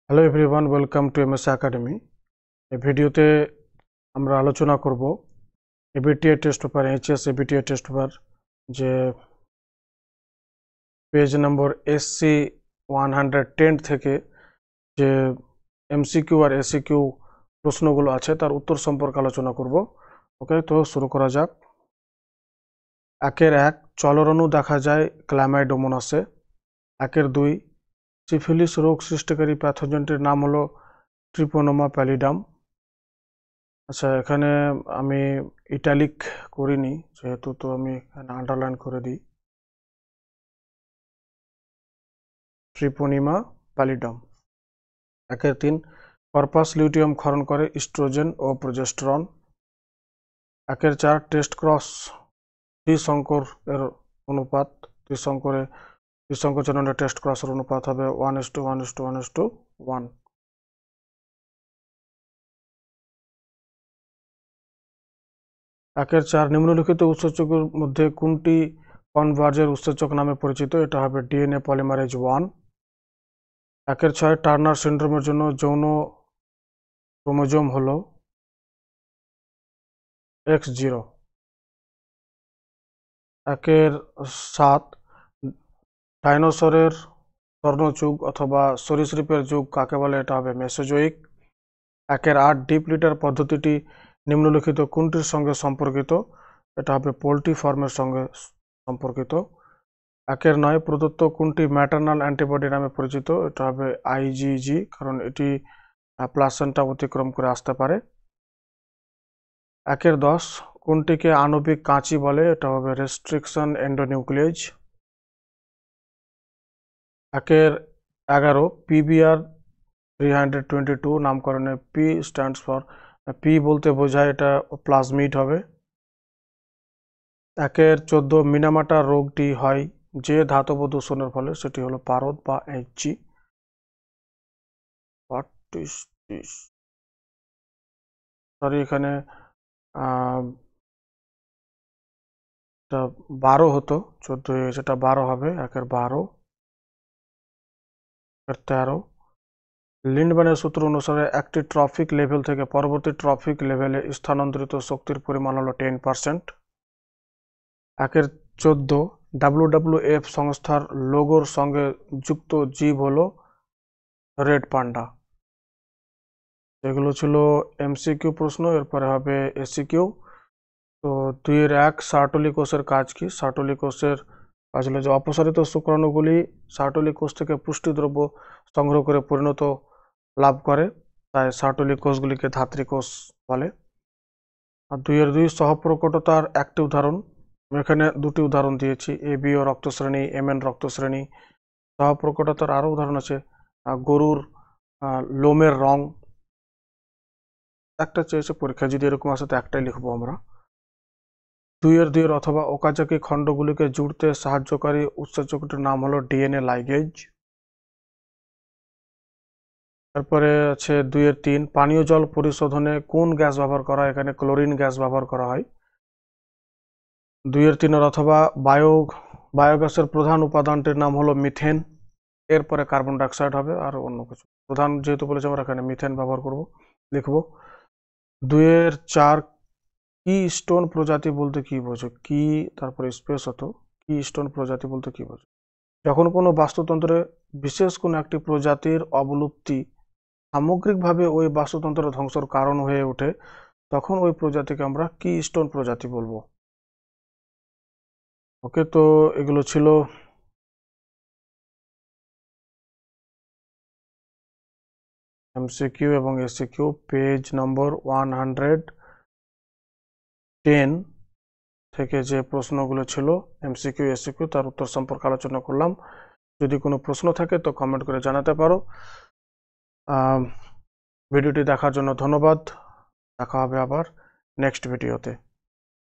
Hello everyone, welcome to MS academy. এই ভিডিওতে আমরা আলোচনা করব ABTA test paper, HS ABTA test paper যে পেজ নম্বর SC 110 থেকে যে এমসিকিউ আর এসিকিউ প্রশ্নগুলো আছে তার উত্তর সম্পর্কে আলোচনা করব। ওকে, তো শুরু করা যাক। 1 চলরণু দেখা যায় ক্ল্যামাইডোমোনাসে। 2 সিফিলিস রোগ সৃষ্টিকারী প্যাথোজেনটির নাম হলো ট্রিপোনোমা প্যালিডাম। আচ্ছা, এখানে আমি ইটালিক করিনি যেহেতু, তো আমি এখানে আন্ডারলাইন করে দিই ট্রিপোনিমা প্যালিডাম। 3 কর্পাস লিউটিয়াম ক্ষরণ করে ইস্ট্রোজেন ও প্রোজেস্টেরন। 4 টেস্ট ক্রস ত্রিশঙ্কর এর অনুপাত, ত্রিশঙ্কচরণের টেস্ট ক্রসের অনুপাত হবে 1:1:1:1। 4 নিম্নলিখিত উৎসেচকের মধ্যে কোনটি কনভার্জের উৎসেচক নামে পরিচিত? এটা হবে ডিএনএ পলিমারেজ 1। 6 টার্নার সিন্ড্রোমের জন্য যৌন ক্রোমোজোম হলো X0। 7 ডাইনোসরের স্বর্ণযুগ অথবা সরীসৃপের যুগ কাকে বলে? এটা হবে মেসোজোইক। 8 ডিপ লিটার পদ্ধতিটি নিম্নলিখিত কোনটির সঙ্গে সম্পর্কিত? এটা হবে পোল্ট্রি ফার্মের সঙ্গে সম্পর্কিত। 9 প্রদত্ত কোনটি ম্যাটারনাল অ্যান্টিবডি নামে পরিচিত? এটা হবে IgG, কারণ এটি প্লাসেন্টা অতিক্রম করে আসতে পারে। 10 কোনটিকে আণবিক কাঁচি বলে? এটা হবে রেস্ট্রিকশন এন্ডোনিউক্লিয়েজ। 11 PBR 322 নামকরণে পি স্ট্যান্ডস ফর, পি বলতে বোঝায় এটা প্লাজমিড হবে। 14 মিনামাটা রোগটি হয় যে ধাতব দূষণের ফলে, সেটি হলো পারদ বা HG। সরি, এখানে 12 হতো, 14 হয়ে গেছে, এটা 12 হবে। 12। 13 লিন্ডম্যানের সূত্র অনুসারে একটি ট্রফিক লেভেল থেকে পরবর্তী ট্রফিক লেভেলে স্থানান্তরিত শক্তির পরিমাণ হলো 10%। 14 WWF সংস্থার লোগোর সঙ্গে যুক্ত জীব হলো রেড পান্ডা। এগুলো ছিল এমসিকিউ প্রশ্ন। এরপরে হবে এসিকিউ। তো 2-1 সার্টোলি কোষের কাজ কি? সার্টোলি কোষের কাজ হলো যে অপসারিত শুক্রাণুগুলি সার্টোলি কোষ থেকে পুষ্টিদ্রব্য সংগ্রহ করে পরিণত লাভ করে, তাই সার্টোলি কোষগুলিকে ধাত্রী কোষ বলে। আর 2-2 সহপ্রকটতার একটি উদাহরণ, এখানে দুটি উদাহরণ দিয়েছি, ABO রক্তশ্রেণী, MN রক্তশ্রেণী। সহপ্রকটতার আরও উদাহরণ আছে, গরুর লোমের রং। একটা চেয়েছে পরীক্ষা, যদি এরকম আসে তো একটাই লিখবো আমরা। 2-2 অথবা ওকাজাকি খণ্ডগুলিকে জুড়তে সাহায্যকারী উৎসেচকটির নাম হলো DNA লাইগেজ। তারপরে আছে 2-3 পানীয় জল পরিশোধনে কোন গ্যাস ব্যবহার করা হয়? এখানে ক্লোরিন গ্যাস ব্যবহার করা হয়। 2-3 অথবা বায়োগ্যাসের প্রধান উপাদানটির নাম হলো মিথেন। এরপরে কার্বন ডাইঅক্সাইড হবে আর অন্য কিছু। প্রধান যেহেতু বলেছে আমরা এখানে মিথেন ব্যবহার করব, লিখব। 2-4 কি স্টোন প্রজাতি বলতে কি বোঝো? কি তারপরে স্পেস হতো, কি স্টোন প্রজাতি বলতে কি বোঝো? যখন কোনো বাস্তুতন্ত্রে বিশেষ কোনো একটি প্রজাতির অবলুপ্তি সামগ্রিকভাবে ওই বাস্তুতন্ত্রের ধ্বংসের কারণ হয়ে ওঠে, তখন ওই প্রজাতিকে আমরা কি স্টোন প্রজাতি বলবো। ওকে, তো এগুলো ছিল এমসিকিউ এবং এসিকিউ পেজ নম্বর 110 থেকে যে প্রশ্নগুলো ছিল এমসিকিউ এসিকিউ তার উত্তর সম্পর্কে আলোচনা করলাম। যদি কোনো প্রশ্ন থাকে তো কমেন্ট করে জানাতে পারো। ভিডিওটি দেখার জন্য ধন্যবাদ। দেখা হবে আবার নেক্সট ভিডিওতে।